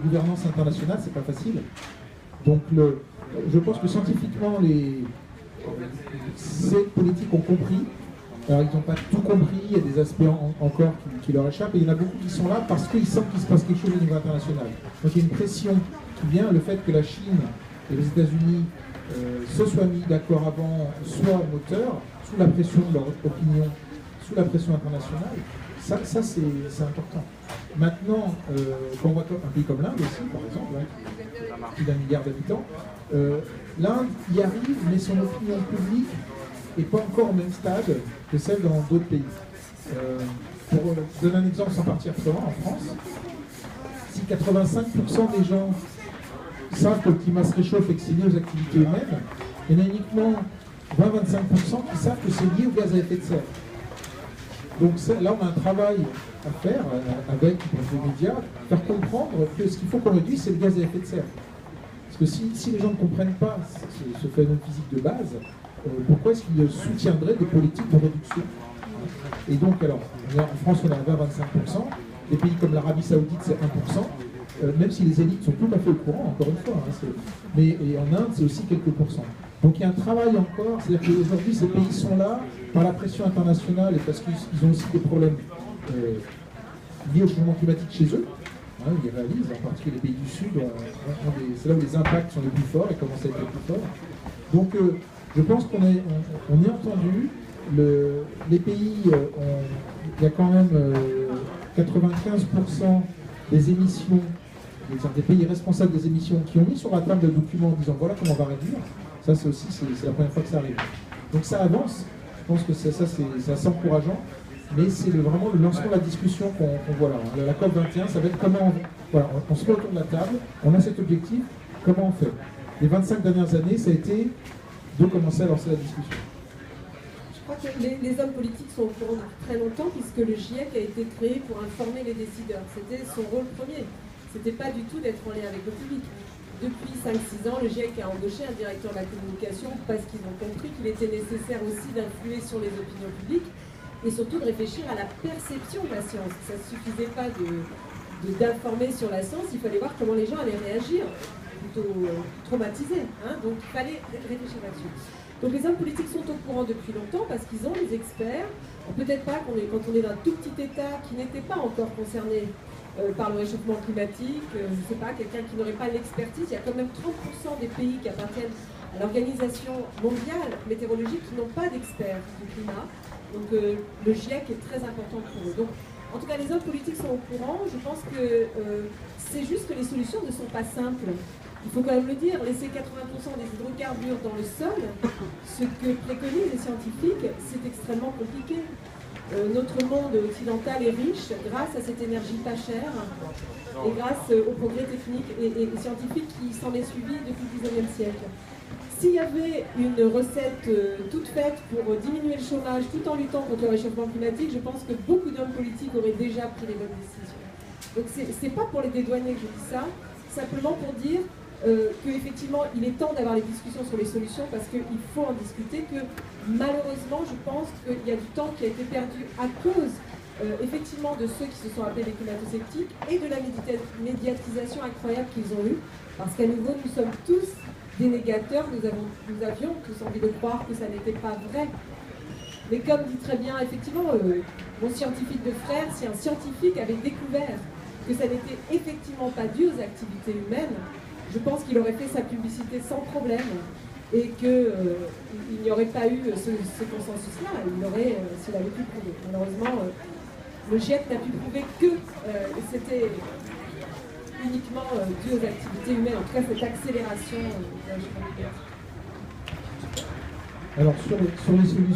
gouvernance internationale, c'est pas facile. Donc je pense que scientifiquement, ces politiques ont compris. Alors ils n'ont pas tout compris, il y a des aspects encore qui leur échappent, et il y en a beaucoup qui sont là parce qu'ils sentent qu'il se passe quelque chose au niveau international. Donc il y a une pression qui vient, le fait que la Chine et les États-Unis se soient mis d'accord avant, soient moteurs, sous la pression de leur opinion, sous la pression internationale, ça c'est important. Maintenant, quand on voit un pays comme l'Inde aussi, par exemple, qui a 1 milliard d'habitants, l'Inde y arrive, mais son opinion publique n'est pas encore au même stade que celle dans d'autres pays. Pour donner un exemple sans partir trop loin, en France, si 85% des gens savent que le climat se réchauffe et que c'est lié aux activités humaines, il y en a uniquement 20-25% qui savent que c'est lié au gaz à effet de serre. Donc là, on a un travail à faire avec les médias, faire comprendre que ce qu'il faut qu'on réduise, c'est le gaz à effet de serre. Parce que si les gens ne comprennent pas ce phénomène physique de base, pourquoi est-ce qu'ils soutiendraient des politiques de réduction? Et donc, alors, en France, on est à 20-25%, des pays comme l'Arabie Saoudite, c'est 1%, même si les élites sont tout à fait au courant, encore une fois, mais et en Inde, c'est aussi quelques pourcents. Donc il y a un travail encore, c'est-à-dire qu'aujourd'hui, ces pays sont là par la pression internationale et parce qu'ils ont aussi des problèmes liés au changement climatique chez eux. Ils réalisent, en particulier les pays du Sud, c'est là où les impacts sont les plus forts et commencent à être les plus forts. Donc je pense qu'on est entendu. Les pays, il y a quand même 95% des émissions, des pays responsables des émissions qui ont mis sur la table le document en disant voilà comment on va réduire. Ça c'est aussi c'est la première fois que ça arrive. Donc ça avance. Je pense que c'est assez encourageant. Mais c'est vraiment le lancement de la discussion qu'on voit là. La COP21, ça va être comment on se met autour de la table, on a cet objectif, comment on fait. Les 25 dernières années, ça a été de commencer à lancer la discussion. Je crois que les hommes politiques sont au courant depuis très longtemps, puisque le GIEC a été créé pour informer les décideurs. C'était son rôle premier. C'était pas du tout d'être en lien avec le public. Depuis 5-6 ans, le GIEC a embauché un directeur de la communication parce qu'ils ont compris qu'il était nécessaire aussi d'influer sur les opinions publiques et surtout de réfléchir à la perception de la science. Ça ne suffisait pas d'informer sur la science, il fallait voir comment les gens allaient réagir, plutôt traumatisés. Donc il fallait réfléchir là-dessus. Donc les hommes politiques sont au courant depuis longtemps parce qu'ils ont des experts. Peut-être pas quand on est d'un tout petit État qui n'était pas encore concerné par le réchauffement climatique, je ne sais pas, quelqu'un qui n'aurait pas l'expertise. Il y a quand même 30% des pays qui appartiennent à l'Organisation mondiale météorologique qui n'ont pas d'experts du climat. Donc le GIEC est très important pour eux. Donc, en tout cas, les hommes politiques sont au courant. Je pense que c'est juste que les solutions ne sont pas simples. Il faut quand même le dire, laisser 80% des hydrocarbures dans le sol, ce que préconisent les scientifiques, c'est extrêmement compliqué. Notre monde occidental est riche grâce à cette énergie pas chère et grâce aux progrès techniques et scientifiques qui s'en est suivi depuis le 19e siècle. S'il y avait une recette toute faite pour diminuer le chômage tout en luttant contre le réchauffement climatique, je pense que beaucoup d'hommes politiques auraient déjà pris les bonnes décisions. Donc c'est pas pour les dédouaner que je dis ça, simplement pour dire qu'effectivement il est temps d'avoir les discussions sur les solutions parce qu'il faut en discuter, que malheureusement je pense qu'il y a du temps qui a été perdu à cause effectivement de ceux qui se sont appelés les climato-sceptiques et de la médiatisation incroyable qu'ils ont eue, parce qu'à nouveau nous sommes tous des négateurs, nous avions tous envie de croire que ça n'était pas vrai. Mais comme dit très bien, effectivement, mon scientifique de frère, si un scientifique avait découvert que ça n'était effectivement pas dû aux activités humaines, je pense qu'il aurait fait sa publicité sans problème et qu'il n'y aurait pas eu ce consensus-là. Il aurait, s'il avait pu prouver. Malheureusement, le GIEC n'a pu prouver que c'était uniquement dû aux activités humaines, en tout cas cette accélération de la. Alors sur les solutions,